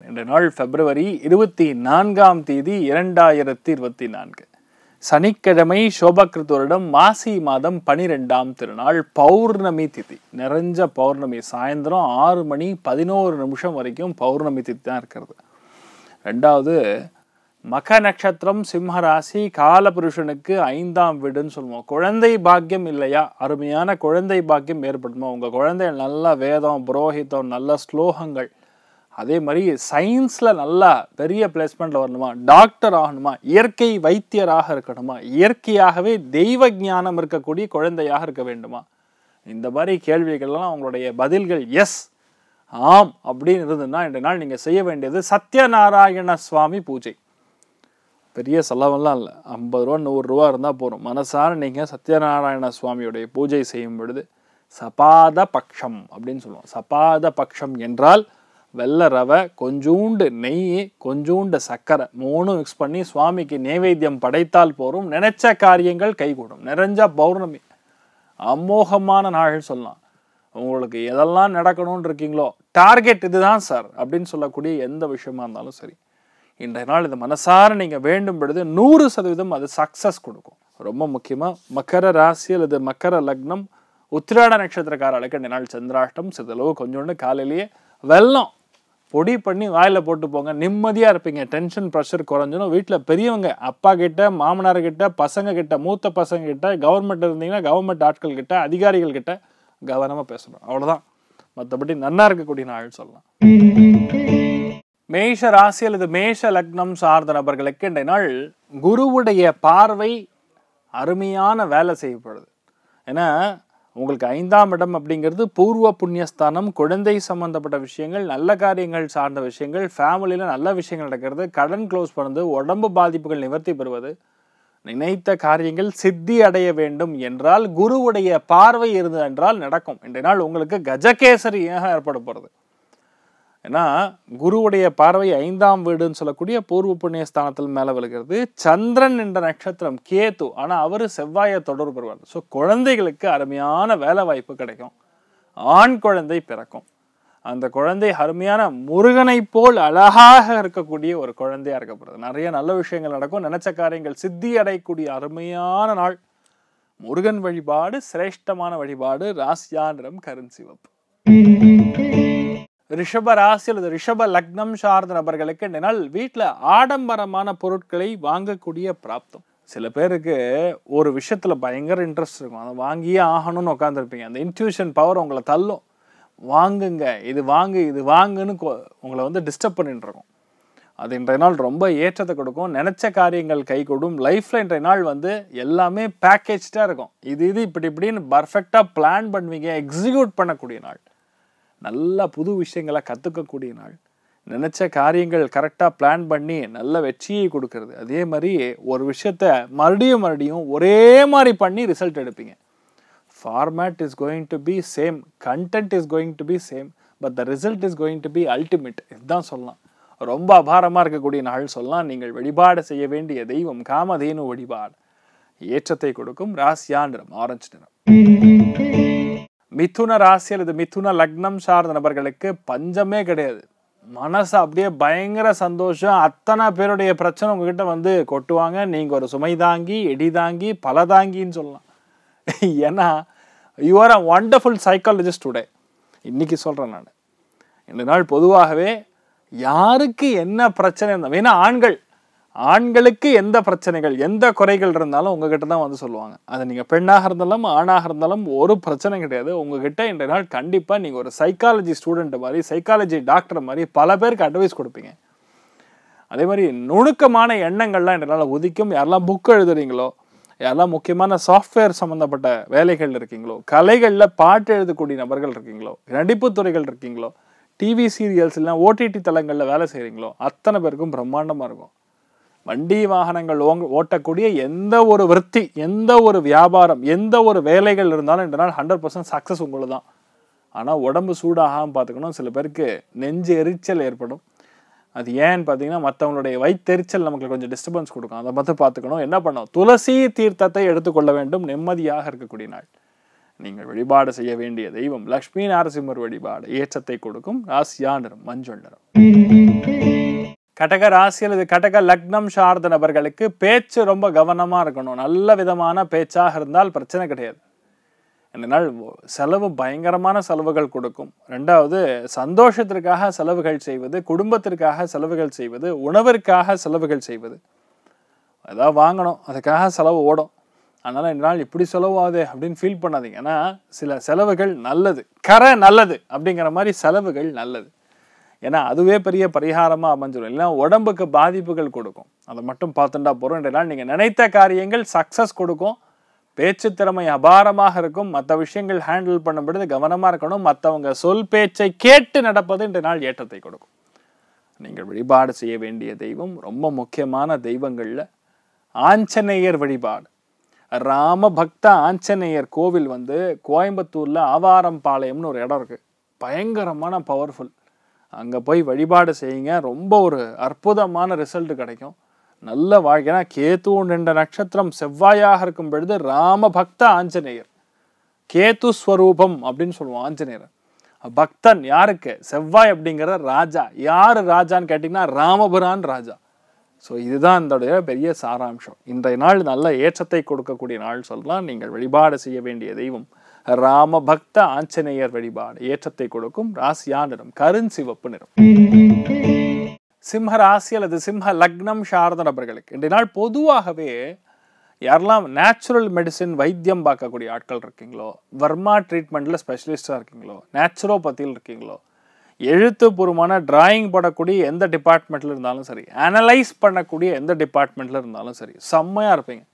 இன்றைய நாள் பிப்ரவரி 24ஆம் தேதி 2024 சனிக்கிழமை சோபகிருத் வருடம் மாசி மாதம் 12ஆம் திருநாள் பௌர்ணமி திதி. நிறைஞ்ச பௌர்ணமி, சாயந்தரம் 6 மணி 11 நிமிஷம் வரைக்கும் பௌர்ணமி திதி தான் இருக்கிறது. ரெண்டாவது மக நட்சத்திரம், சிம்ம ராசி, காலபுருஷனுக்கு 5ஆம் வீடுன்னு சொல்லுவோம். குழந்தை பாக்கியம் இல்லையா, அருமையான குழந்தை பாக்கியம் ஏற்படுமா, உங்கள் குழந்தை நல்ல வேதம் புரோஹிதம் நல்ல ஸ்லோகங்கள், அதே மாதிரி சயின்ஸில் நல்லா பெரிய பிளேஸ்மெண்ட்டில் வரணுமா, டாக்டர் ஆகணுமா, இயற்கை வைத்தியராக இருக்கணுமா, இயற்கையாகவே தெய்வ ஞானம் இருக்கக்கூடிய குழந்தையாக இருக்க வேண்டுமா, இந்த மாதிரி கேள்விகள்லாம் அவங்களுடைய பதில்கள் எஸ் ஆம் அப்படின்னு இருந்ததுன்னா இன்றைய நாள் நீங்கள் செய்ய வேண்டியது சத்யநாராயண சுவாமி பூஜை. பெரிய செலவெல்லாம் இல்லை, 50 ரூபா 100 ரூபா இருந்தால் போகிறோம். மனசார நீங்கள் சத்யநாராயண சுவாமியுடைய பூஜை செய்யும் பொழுது சபாத பக்ஷம் அப்படின்னு சொல்லுவோம். சபாத பக்ஷம் என்றால் வெள்ளை ரவை, கொஞ்சூண்டு நெய், கொஞ்சூண்டு சர்க்கரை, 3 மிக்ஸ் பண்ணி சுவாமிக்கு நைவேத்தியம் படைத்தால் போரும். நினைச்ச காரியங்கள் கைகூடும். நிறைஞ்ச பௌர்ணமி, அமோகமான நாள் சொல்லலாம். உங்களுக்கு எதெல்லாம் நடக்கணும்னு இருக்கீங்களோ, டார்கெட் இதுதான் சார் அப்படின்னு சொல்லக்கூடிய எந்த விஷயமா இருந்தாலும் சரி, இன்றைய நாள் இந்த மனசார நீங்கள் வேண்டும் பொழுது 100% அது சக்ஸஸ் கொடுக்கும். ரொம்ப முக்கியமாக மக்கர ராசி அல்லது மக்கர லக்னம், உத்திராட நட்சத்திரக்காரர்களுக்கு இன்றைய நாள் சந்திராஷ்டம். சிறிதளவு கொஞ்சோண்டு காலையிலேயே வெல்லம் பொடி பண்ணி வாயில் போட்டு போங்க, நிம்மதியாக இருப்பீங்க. டென்ஷன் ப்ரெஷர் குறைஞ்சிடும். வீட்டில் பெரியவங்க, அப்பா கிட்ட, மாமனார் கிட்ட, பசங்க கிட்ட, மூத்த பசங்க கிட்ட, கவர்மெண்ட் இருந்தீங்கன்னா கவர்மெண்ட் ஆட்கள் கிட்ட, அதிகாரிகள் கிட்ட கவனமாக பேசணும். அவ்வளோதான். மற்றபடி நன்னா இருக்கக்கூடிய நாள் சொல்லலாம். மேஷ ராசி அல்லது மேஷ லக்னம் சார்ந்த நபர்களுக்கு இன்றைய நாள் குருவுடைய பார்வை அருமையான வேலை செய்யப்படுது. ஏன்னா உங்களுக்கு 5ஆம் இடம் அப்படிங்கிறது பூர்வ புண்ணியஸ்தானம். குழந்தை சம்பந்தப்பட்ட விஷயங்கள், நல்ல காரியங்கள் சார்ந்த விஷயங்கள், ஃபேமிலியில் நல்ல விஷயங்கள் நடக்கிறது, கடன் க்ளோஸ் பண்ணுறது, உடம்பு பாதிப்புகள் நிவர்த்தி பெறுவது, நினைத்த காரியங்கள் சித்தி அடைய வேண்டும் என்றால் குருவுடைய பார்வை இருந்தது என்றால் நடக்கும். இன்றைய நாள் உங்களுக்கு கஜகேசரியாக ஏற்பட போகிறது. ஏன்னா குருவுடைய பார்வை 5ஆம் வீடுன்னு சொல்லக்கூடிய பூர்வ புண்ணிய ஸ்தானத்தில் மேலே விழுகிறது. சந்திரன் என்ற நட்சத்திரம் கேத்து, ஆனால் அவர் செவ்வாயை தொடர்பு பெறுவார். ஸோ குழந்தைகளுக்கு அருமையான வேலை வாய்ப்பு கிடைக்கும். ஆண் குழந்தை பிறக்கும். அந்த குழந்தை அருமையான முருகனை போல் அழகாக இருக்கக்கூடிய ஒரு குழந்தையாக இருக்கப்படுறது. நிறைய நல்ல விஷயங்கள் நடக்கும். நினைச்ச காரியங்கள் சித்தி அடையக்கூடிய அருமையான நாள். முருகன் வழிபாடு சிரேஷ்டமான வழிபாடு. ராசியா நிறம் கருஞ்சிவப்பு. ரிஷப ராசி அல்லது ரிஷப லக்னம் சார்ந்த நபர்களுக்கு இந்த நாள் வீட்டில் ஆடம்பரமான பொருட்களை வாங்கக்கூடிய பிராப்தம். சில பேருக்கு ஒரு விஷயத்துல பயங்கர இன்ட்ரெஸ்ட் இருக்கும், அதை வாங்கியே ஆகணும்னு உட்காந்துருப்பீங்க. அந்த இன்ட்யூஷன் பவர் உங்களை தள்ளும். வாங்குங்க, இது வாங்கு, இது வாங்குன்னு உங்களை வந்து டிஸ்டர்ப் பண்ணிட்டு இருக்கும். அது இன்றைய நாள் ரொம்ப ஏற்றத்தை கொடுக்கும். நினைச்ச காரியங்கள் கைகூடும். லைஃப்ல இன்றைய நாள் வந்து எல்லாமே பேக்கேஜ்டா இருக்கும். இது இப்படின்னு பர்ஃபெக்டா பிளான் பண்ணுவீங்க, எக்ஸிக்யூட் பண்ணக்கூடிய நாள். நல்ல புது விஷயங்களை கற்றுக்கக்கூடிய நாள். நினச்ச காரியங்கள் கரெக்டாக பிளான் பண்ணி நல்ல வெற்றியை கொடுக்கறது. அதே மாதிரி ஒரு விஷயத்த மறுபடியும் ஒரே மாதிரி பண்ணி ரிசல்ட் எடுப்பீங்க. Format is going to be same, content is going to be same, but the result is going to be ultimate. இதுதான் சொல்லலாம். ரொம்ப அபாரமாக இருக்கக்கூடிய நாள் சொல்லலாம். நீங்கள் வழிபாடு செய்ய வேண்டிய தெய்வம் காமதேனு வழிபாடு. ஏற்றத்தை கொடுக்கும். ராசியா நிறம் ஆரஞ்சு நிறம். மிதுன ராசி அல்லது மிதுன லக்னம் சார்ந்த நபர்களுக்கு பஞ்சமே கிடையாது. மனசு அப்படியே பயங்கர சந்தோஷம். அத்தனை பேருடைய பிரச்சனை உங்ககிட்ட வந்து கொட்டுவாங்க. நீங்கள் ஒரு சுமை தாங்கி, எடி தாங்கி, பல தாங்கின்னு சொல்லலாம். ஏன்னா you are a wonderful psychologist today. இன்னைக்கு சொல்கிறேன் நான். இந்த நாள் பொதுவாகவே யாருக்கு என்ன பிரச்சனை இருந்தால், ஏன்னா ஆண்களுக்கு எந்த பிரச்சனைகள் எந்த குறைகள் இருந்தாலும் உங்ககிட்ட தான் வந்து சொல்லுவாங்க. அது நீங்கள் பெண்ணாக இருந்தாலும் ஆணாக இருந்தாலும் ஒரு பிரச்சனை கிடையாது. உங்ககிட்ட இன்றைய நாள் கண்டிப்பாக நீங்கள் ஒரு சைக்காலஜி ஸ்டூடெண்ட் மாதிரி, சைக்காலஜி டாக்டர் மாதிரி பல பேருக்கு அட்வைஸ் கொடுப்பீங்க. அதே மாதிரி நுணுக்கமான எண்ணங்கள்லாம் இன்றைய நாள் உதிக்கும். யாரெல்லாம் புக் எழுதுறீங்களோ, யாரெல்லாம் முக்கியமான சாஃப்ட்வேர் சம்மந்தப்பட்ட வேலைகள் இருக்கீங்களோ, கலைகளில் பாட்டு எழுதக்கூடிய நபர்கள் இருக்கீங்களோ, நடிப்பு துறைகள் இருக்கீங்களோ, டிவி சீரியல்ஸ் இல்லை ஓடிடி தளங்களில் வேலை செய்கிறீங்களோ, அத்தனை பேருக்கும் பிரம்மாண்டமாக இருக்கும். வண்டி வாகனங்கள் ஓட்டக்கூடிய எந்த ஒரு விருத்தி, எந்த ஒரு வியாபாரம், எந்த ஒரு வேலைகள் இருந்தாலும் இந்த நாள் 100% சக்ஸஸ் உங்களுக்கு தான். ஆனால் உடம்பு சூடாகாமல் பார்த்துக்கணும். சில பேருக்கு நெஞ்சு எரிச்சல் ஏற்படும். அது ஏன்னு பார்த்தீங்கன்னா மற்றவங்களுடைய வயிற்றெரிச்சல் நமக்கு கொஞ்சம் டிஸ்டர்பன்ஸ் கொடுக்கும். அதை மட்டும் பார்த்துக்கணும். என்ன பண்ணணும், துளசி தீர்த்தத்தை எடுத்துக்கொள்ள வேண்டும். நிம்மதியாக இருக்கக்கூடிய நாள். நீங்கள் வழிபாடு செய்ய வேண்டிய தெய்வம் லக்ஷ்மி நரசிம்மர் வழிபாடு. ஏற்றத்தை கொடுக்கும். ராசியா நிறம் மஞ்சள் நிறம். கடக ராசி அல்லது கடக லக்னம் சார்ந்த நபர்களுக்கு பேச்சு ரொம்ப கவனமாக இருக்கணும். நல்ல விதமான பேச்சாக இருந்தால் பிரச்சனை கிடையாது. இந்த நாள் செலவு பயங்கரமான செலவுகள் கொடுக்கும். ரெண்டாவது, சந்தோஷத்திற்காக செலவுகள் செய்வது, குடும்பத்திற்காக செலவுகள் செய்வது, உணவிற்காக செலவுகள் செய்வது, ஏதாவது வாங்கணும் அதுக்காக செலவு ஓடும். அதனால் இந்த நாள் இப்படி செலவாகுது அப்படின்னு ஃபீல் பண்ணாதீங்க. ஏன்னா சில செலவுகள் நல்லது, நல்லது அப்படிங்கிற மாதிரி செலவுகள் நல்லது. ஏன்னா அதுவே பெரிய பரிகாரமாக அமைஞ்சிடும். இல்லைன்னா உடம்புக்கு பாதிப்புகள் கொடுக்கும். அதை மட்டும் பார்த்துட்டா போகிறோம். இன்றைய நாள் நீங்கள் நினைத்த காரியங்கள் சக்ஸஸ் கொடுக்கும். பேச்சு திறமை அபாரமாக இருக்கும். மற்ற விஷயங்கள் ஹேண்டில் பண்ணும்பொழுது கவனமாக இருக்கணும். மற்றவங்க சொல் பேச்சை கேட்டு நடப்பது இன்றைய நாள் ஏற்றத்தை கொடுக்கும். நீங்கள் வழிபாடு செய்ய வேண்டிய தெய்வம் ரொம்ப முக்கியமான தெய்வங்களில் ஆஞ்சநேயர் வழிபாடு. ராம பக்த ஆஞ்சநேயர் கோவில் கோயம்புத்தூரில் ஆவாரம்பாளையம்னு ஒரு இடம் இருக்குது. பயங்கரமான பவர்ஃபுல். அங்கே போய் வழிபாடு செய்யுங்க. ரொம்ப ஒரு அற்புதமான ரிசல்ட் கிடைக்கும். நல்ல வாழ்க்கைனா கேத்து 2 நட்சத்திரம் செவ்வாயாக இருக்கும் பொழுது ராம பக்த ஆஞ்சநேயர், கேத்து ஸ்வரூபம் அப்படின்னு சொல்லுவோம் ஆஞ்சநேயர். பக்தன் யாருக்கு? செவ்வாய் அப்படிங்கிற ராஜா. யாரு ராஜான்னு கேட்டிங்கன்னா ராமபுரான் ராஜா. ஸோ இதுதான் இதோடைய பெரிய சாராம்சம். இன்றைய நாள் நல்ல ஏற்றத்தை கொடுக்கக்கூடிய நாள் சொல்லலாம். நீங்கள் வழிபாடு செய்ய வேண்டிய தெய்வம் ராம பக்த ஆஞ்சநேயர் வழிபாடு. ஏற்றத்தை கொடுக்கும். ராசியா நிறம் கருஞ்சிவப்பு நிறம். சிம்ம ராசி அல்லது சிம்ம லக்னம் சார்ந்த நபர்களுக்கு இன்றைய நாள் பொதுவாகவே யாரெல்லாம் நேச்சுரல் மெடிசின் வைத்தியம் பார்க்கக்கூடிய ஆட்கள் இருக்கீங்களோ, வர்மா ட்ரீட்மெண்ட்டில் ஸ்பெஷலிஸ்டாக இருக்கீங்களோ, நேச்சுரோபதியில் இருக்கீங்களோ, எழுத்துப்பூர்வமான டிராயிங் போடக்கூடிய எந்த டிபார்ட்மெண்ட்டில் இருந்தாலும் சரி, அனலைஸ் பண்ணக்கூடிய எந்த டிபார்ட்மெண்ட்டில் இருந்தாலும் சரி, செம்மையாக இருப்பீங்க.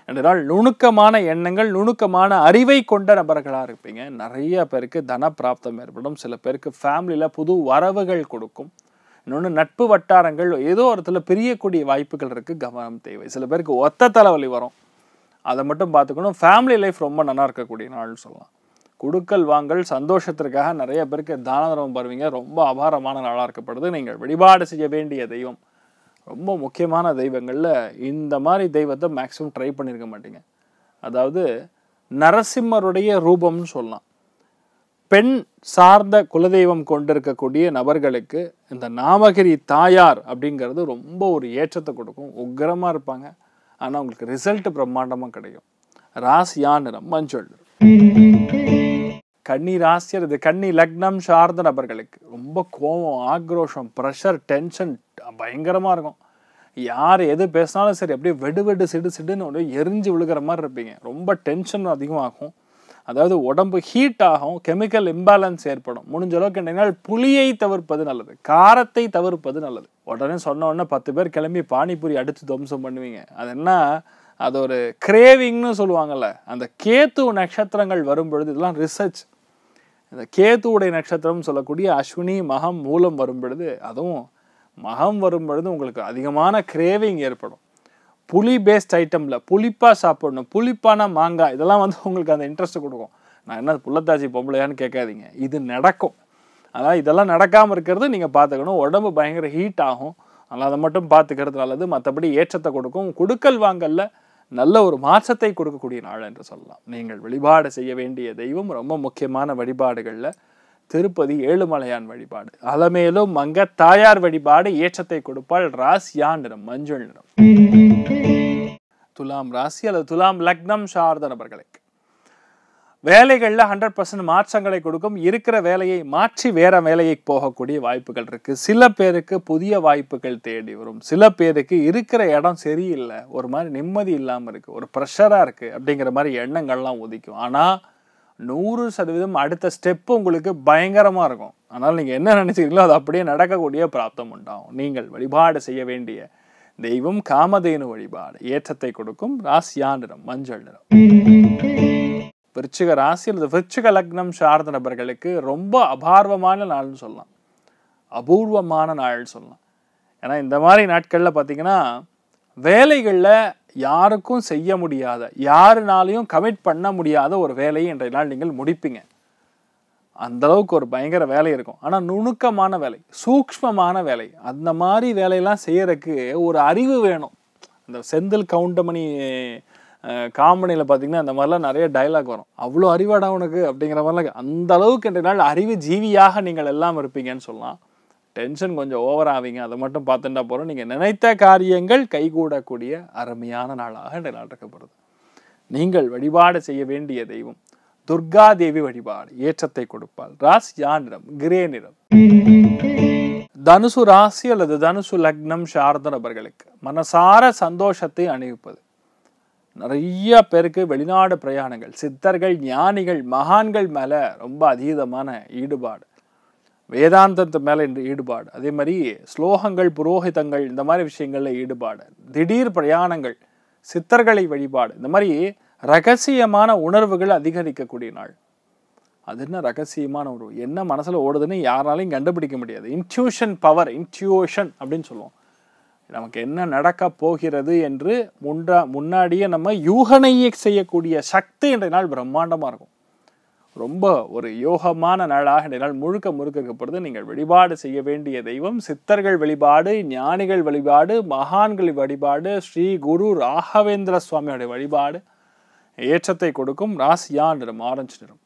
என்றால் நுணுக்கமான எண்ணங்கள், நுணுக்கமான அறிவை கொண்ட நபர்களாக இருப்பீங்க. நிறைய பேருக்கு தன பிராப்தம் ஏற்படும். சில பேருக்கு ஃபேமிலியில் புது வரவுகள் கொடுக்கும். இன்னொன்று, நட்பு வட்டாரங்கள் ஏதோ ஒரு இடத்துல பிரியக்கூடிய வாய்ப்புகள் இருக்குது. கவனம் தேவை. சில பேருக்கு ஒத்த தலைவலி வரும். அதை மட்டும் பார்த்துக்கணும். ஃபேமிலி லைஃப் ரொம்ப நல்லா இருக்கக்கூடிய நாள்னு சொல்லலாம். குடுக்கல் வாங்கல் சந்தோஷத்திற்காக நிறைய பேருக்கு தான தர்மம் பருவீங்க. ரொம்ப அபாரமான நாளாக இருக்கப்படுது. நீங்கள் வழிபாடு செய்ய வேண்டிய தெய்வம் ரொம்ப முக்கியமான தெய்வங்களில் இந்த மாதிரி தெய்வத்தை மேக்ஸிமம் ட்ரை பண்ணியிருக்க மாட்டீங்க. அதாவது நரசிம்மருடைய ரூபம்னு சொல்லலாம். பெண் சார்ந்த குலதெய்வம் கொண்டிருக்கக்கூடிய நபர்களுக்கு இந்த நாமகிரி தாயார் அப்படிங்கிறது ரொம்ப ஒரு ஏற்றத்தை கொடுக்கும். உக்கிரமாக இருப்பாங்க. ஆனால் உங்களுக்கு ரிசல்ட் பிரம்மாண்டமாக கிடைக்கும். ராசியா நிறம் மஞ்சள். கன்னி ராசி அல்லது கன்னி லக்னம் சார்ந்த நபர்களுக்கு ரொம்ப கோபம், ஆக்ரோஷம், ப்ரெஷர், டென்ஷன் பயங்கரமாக இருக்கும். யார் எது பேசினாலும் சரி அப்படியே வெடு சிடுன்னு ஒன்று எரிஞ்சு விழுகிற மாதிரி இருப்பீங்க. ரொம்ப டென்ஷன் அதிகமாகும். அதாவது உடம்பு ஹீட் ஆகும். கெமிக்கல் இம்பேலன்ஸ் ஏற்படும். முடிஞ்ச அளவுக்கு என்னென்னால் புளியை தவிர்ப்பது நல்லது, காரத்தை தவிர்ப்பது நல்லது. உடனே சொன்ன உடனே 10 பேர் கிளம்பி பானிபூரி அடித்து துவம்சம் பண்ணுவீங்க. அது என்ன, அது ஒரு கிரேவிங்னு சொல்லுவாங்கள்ல. அந்த கேத்து நட்சத்திரங்கள் வரும் பொழுது, இதெல்லாம் ரிசர்ச், இந்த கேத்துவுடைய நட்சத்திரம் சொல்லக்கூடிய அஸ்வினி மகம் மூலம் வரும் பொழுது, அதுவும் மகம் வரும் பொழுது உங்களுக்கு அதிகமான கிரேவிங் ஏற்படும். புளி பேஸ்ட் ஐட்டமில் புளிப்பாக சாப்பிடணும். புளிப்பான மாங்காய் இதெல்லாம் உங்களுக்கு அந்த இன்ட்ரெஸ்ட் கொடுக்கும். நான் என்ன புள்ளத்தாச்சி பொம்பளையான்னு கேட்காதீங்க, இது நடக்கும். அதான் இதெல்லாம் நடக்காமல் இருக்கிறது நீங்கள் பார்த்துக்கணும். உடம்பு பயங்கர ஹீட் ஆகும். அதனால் அதை மட்டும் பார்த்துக்கிறது நல்லது. மற்றபடி ஏற்றத்தை கொடுக்கும். குடுக்கல் வாங்கல்ல நல்ல ஒரு மாற்றத்தை கொடுக்கக்கூடிய நாள் என்று சொல்லலாம். நீங்கள் வழிபாடு செய்ய வேண்டிய தெய்வம் ரொம்ப முக்கியமான வழிபாடுகளில் திருப்பதி ஏழுமலையான் வழிபாடு. அலமேலும் மங்க தாயார் வழிபாடு ஏற்றத்தை கொடுப்பாள். ராசியா நிறம் மஞ்சள் நிறம். துலாம் ராசி அல்லது துலாம் லக்னம் சார்ந்த நபர்களுக்கு வேலைகளில் 100% மாற்றங்களை கொடுக்கும். இருக்கிற வேலையை மாற்றி வேற வேலையை போகக்கூடிய வாய்ப்புகள் இருக்கு. சில பேருக்கு புதிய வாய்ப்புகள் தேடி வரும். சில பேருக்கு இருக்கிற இடம் சரியில்லை, ஒரு மாதிரி நிம்மதி இல்லாமல் இருக்கு, ஒரு ப்ரெஷராக இருக்கு அப்படிங்கிற மாதிரி எண்ணங்கள்லாம் உதிக்கும். ஆனால் 100% அடுத்த ஸ்டெப்பு உங்களுக்கு பயங்கரமாக இருக்கும். ஆனால் நீங்கள் என்ன நினைச்சிருக்கீங்களோ அது அப்படியே நடக்கக்கூடிய பிராப்தம் உண்டாகும். நீங்கள் வழிபாடு செய்ய வேண்டிய தெய்வம் காமதேனு வழிபாடு. ஏற்றத்தை கொடுக்கும். ராசியா நிறம் மஞ்சள் நிறம். விருச்சிக ராசி அல்லது விருச்சிக லக்னம் சார்ந்த நபர்களுக்கு ரொம்ப அபார்வமான நாள்னு சொல்லலாம், அபூர்வமான நாள்னு சொல்லலாம். ஏன்னா இந்த மாதிரி நாட்களில் பார்த்தீங்கன்னா வேலைகளில் யாருக்கும் செய்ய முடியாத, யாருனாலையும் கமிட் பண்ண முடியாத ஒரு வேலையை இன்றைய நாள் நீங்கள் முடிப்பீங்க. அந்த அளவுக்கு ஒரு பயங்கர வேலை இருக்கும். ஆனால் நுணுக்கமான வேலை, சூக்ஷ்மமான வேலை, அந்த மாதிரி வேலையெல்லாம் செய்யறதுக்கு ஒரு அறிவு வேணும். இந்த செந்தில் கவுண்டமணி காமெடியில் பார்த்தீங்கன்னா அந்த மாதிரிலாம் நிறைய டைலாக் வரும். அவ்வளோ அறிவாடா உனக்கு அப்படிங்கிற மாதிரிலாம். அந்த அளவுக்கு இன்றைய நாள் அறிவு ஜீவியாக நீங்கள் எல்லாம் இருப்பீங்கன்னு சொல்லலாம். டென்ஷன் கொஞ்சம் ஓவர் ஆவீங்க, அதை மட்டும் பார்த்துட்டா போகிறோம். நீங்கள் நினைத்த காரியங்கள் கைகூடக்கூடிய அருமையான நாளாக இந்த நாள் இருக்கப்படுது. நீங்கள் வழிபாடு செய்ய வேண்டிய தெய்வம் துர்கா தேவி வழிபாடு, ஏற்றத்தை கொடுப்பாள். ராசியா நிறம் கிரே நிறம். தனுசு ராசி அல்லது தனுசு லக்னம் சார்ந்த நபர்களுக்கு மனசார சந்தோஷத்தை அணிவிப்பது. நிறைய பேருக்கு வெளிநாடு பிரயாணங்கள், சித்தர்கள், ஞானிகள், மகான்கள் மேல ரொம்ப அதீதமான ஈடுபாடு, வேதாந்தத்து மேல ஈடுபாடு, அதே மாதிரி ஸ்லோகங்கள், புரோகிதங்கள், இந்த மாதிரி விஷயங்கள்ல ஈடுபாடு, திடீர் பிரயாணங்கள், சித்தர்களை வழிபாடு, இந்த மாதிரி ரகசியமான உணர்வுகள் அதிகரிக்கக்கூடிய நாள். அது என்ன ரகசியமான உணர்வு, என்ன மனசுல ஓடுதுன்னு யாராலையும் கண்டுபிடிக்க முடியாது. இன்ட்யூஷன் பவர், இன்ட்யூஷன் அப்படின்னு சொல்லுவோம். நமக்கு என்ன நடக்க போகிறது என்று முன்னாடியே நம்ம யூகனையை செய்யக்கூடிய சக்தி இன்றைய நாள் பிரம்மாண்டமா இருக்கும். ரொம்ப ஒரு யோகமான நாளாக இன்றைய நாள் முழுக்க இருக்கப்படுது. நீங்கள் வழிபாடு செய்ய வேண்டிய தெய்வம் சித்தர்கள் வழிபாடு, ஞானிகள் வழிபாடு, மகான்கள் வழிபாடு, ஸ்ரீ குரு ராகவேந்திர சுவாமியோட வழிபாடு ஏற்றத்தை கொடுக்கும். ராசியா நிறம் ஆரஞ்சு நிறம்.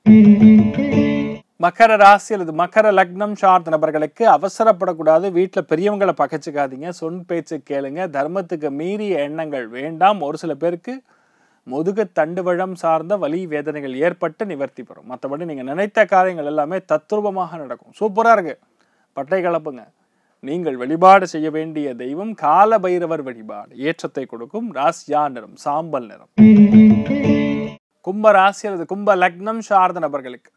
மகர ராசி அல்லது மகர லக்னம் சார்ந்த நபர்களுக்கு அவசரப்படக்கூடாது. வீட்டில் பெரியவங்களை பகைச்சிக்காதீங்க, சொன் பேச்சு கேளுங்க, தர்மத்துக்கு மீறிய எண்ணங்கள் வேண்டாம். ஒரு சில பேருக்கு முதுகு தண்டுவழம் சார்ந்த வலி வேதனைகள் ஏற்பட்டு நிவர்த்தி பெறும். மற்றபடி நீங்கள் நினைத்த காரியங்கள் எல்லாமே தத்ரூபமாக நடக்கும். சூப்பராக இருக்கு, பட்டை கலப்புங்க. நீங்கள் வழிபாடு செய்ய வேண்டிய தெய்வம் கால பைரவர் வழிபாடு, ஏற்றத்தை கொடுக்கும். ராசியா நிறம் சாம்பல் நிறம். கும்ப ராசி அல்லது கும்ப லக்னம் சார்ந்த நபர்களுக்கு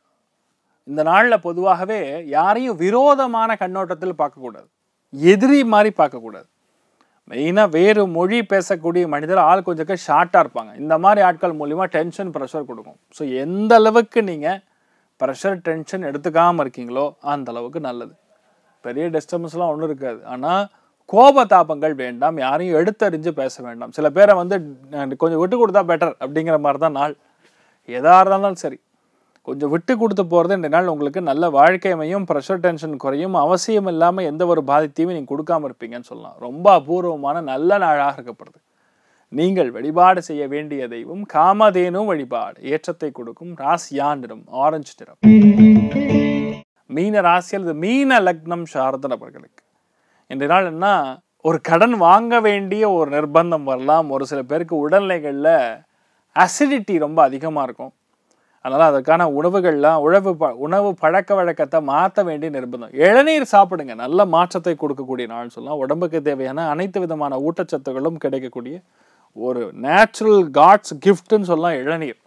இந்த நாளில் பொதுவாகவே யாரையும் விரோதமான கண்ணோட்டத்தில் பார்க்கக்கூடாது, எதிரி மாதிரி பார்க்கக்கூடாது. மெயினாக வேறு மொழி பேசக்கூடிய மனிதர் ஆள் கொஞ்சம் ஷார்ட்டாக இருப்பாங்க. இந்த மாதிரி ஆட்கள் மூலிமா டென்ஷன் ப்ரெஷர் கொடுக்கும். ஸோ எந்த அளவுக்கு நீங்கள் ப்ரெஷர் டென்ஷன் எடுத்துக்காமல் இருக்கீங்களோ அந்த அளவுக்கு நல்லது. பெரிய டிஸ்டர்பன்ஸ்லாம் ஒன்றும் இருக்காது. ஆனால் கோபதாபங்கள் வேண்டாம், யாரையும் எடுத்தறிஞ்சு பேச வேண்டாம். சில பேரை கொஞ்சம் விட்டு கொடுத்தா பெட்டர் அப்படிங்கிற மாதிரி தான் நாள். எதாக இருந்தாலும் சரி, கொஞ்சம் விட்டு கொடுத்து போகிறது இந்த நாள் உங்களுக்கு நல்ல வாழ்க்கை அமையும், ப்ரெஷர் டென்ஷன் குறையும், அவசியம் இல்லாமல் எந்த ஒரு பாதித்தையும் நீங்கள் கொடுக்காம இருப்பீங்கன்னு சொல்லலாம். ரொம்ப அபூர்வமான நல்ல நாளாக இருக்கப்படுது. நீங்கள் வழிபாடு செய்ய வேண்டிய தெய்வம் காமதேனு வழிபாடு, ஏற்றத்தை கொடுக்கும். ராசியா நிறம் ஆரஞ்சு நிறம். மீன ராசி அல்லது மீன லக்னம் சார்ந்த நபர்களுக்கு இன்றைய நாள் என்ன, ஒரு கடன் வாங்க வேண்டிய ஒரு நிர்பந்தம் வரலாம். ஒரு சில பேருக்கு உடல்நிலைகளில் அசிடிட்டி ரொம்ப அதிகமாக இருக்கும். அதனால் அதற்கான உணவு பழக்க வழக்கத்தை மாற்ற வேண்டிய நிர்பந்தம். இளநீர் சாப்பிடுங்க, நல்ல மாற்றத்தை கொடுக்கக்கூடிய நாள் சொல்லலாம். உடம்புக்கு தேவையான அனைத்து விதமான ஊட்டச்சத்துக்களும் கிடைக்கக்கூடிய ஒரு நேச்சுரல் காட்ஸ் கிஃப்ட்னு சொல்லலாம் இளநீர்.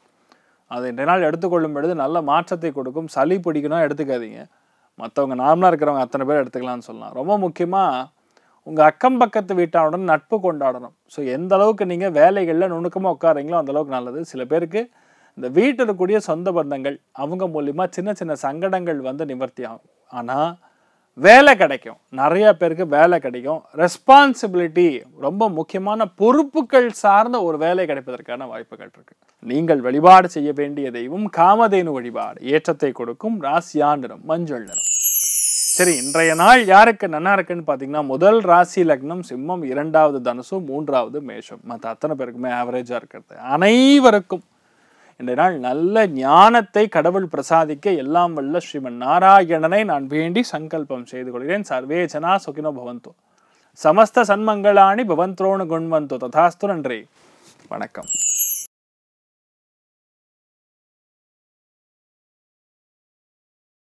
அதை இன்றைய நாள் எடுத்துக்கொள்ளும் பொழுது நல்ல மாற்றத்தை கொடுக்கும். சளி பிடிக்கணும் எடுத்துக்காதீங்க, மற்றவங்க நார்மலாக இருக்கிறவங்க அத்தனை பேர் எடுத்துக்கலாம்னு சொல்லலாம். ரொம்ப முக்கியமாக உங்கள் அக்கம் பக்கத்து வீட்டாருடன் நட்பு கொண்டாடணும். ஸோ எந்த அளவுக்கு நீங்கள் வேலைகளில் நுணுக்கமாக உட்காரீங்களோ அந்த அளவுக்கு நல்லது. சில பேருக்கு இந்த வீட்டில் இருக்கக்கூடிய சொந்த பந்தங்கள் அவங்க மூலிமா சின்ன சின்ன சங்கடங்கள் நிவர்த்தி ஆகும். ஆனால் வேலை கிடைக்கும், நிறைய பேருக்கு வேலை கிடைக்கும். ரெஸ்பான்சிபிலிட்டி, ரொம்ப முக்கியமான பொறுப்புகள் சார்ந்த ஒரு வேலை கிடைப்பதற்கான வாய்ப்புகள் இருக்கு. நீங்கள் வழிபாடு செய்ய வேண்டிய தெய்வம் காமதேனு வழிபாடு, ஏற்றத்தை கொடுக்கும். ராசியா நிறம் மஞ்சள் நிறம். சரி, இன்றைய நாள் யாருக்கு நல்லா இருக்குன்னு பார்த்தீங்கன்னா, முதல் ராசி லக்னம் சிம்மம், இரண்டாவது தனுசு, மூன்றாவது மேஷம். மற்ற அத்தனை பேருக்குமே ஆவரேஜாக இருக்கிறது. அனைவருக்கும் இன்றைய நாள் நல்ல ஞானத்தை கடவுள் பிரசாதிக்க எல்லாம் வல்ல ஸ்ரீமன் நாராயணனை நான் வேண்டி சங்கல்பம் செய்து கொள்கிறேன். சர்வே ஜனா சுகினோ பவந்தோ, சமஸ்த சன்மங்களாணி பவந்த்ரோணு குண்வந்தோ ததாஸ்து. நன்றி, வணக்கம்.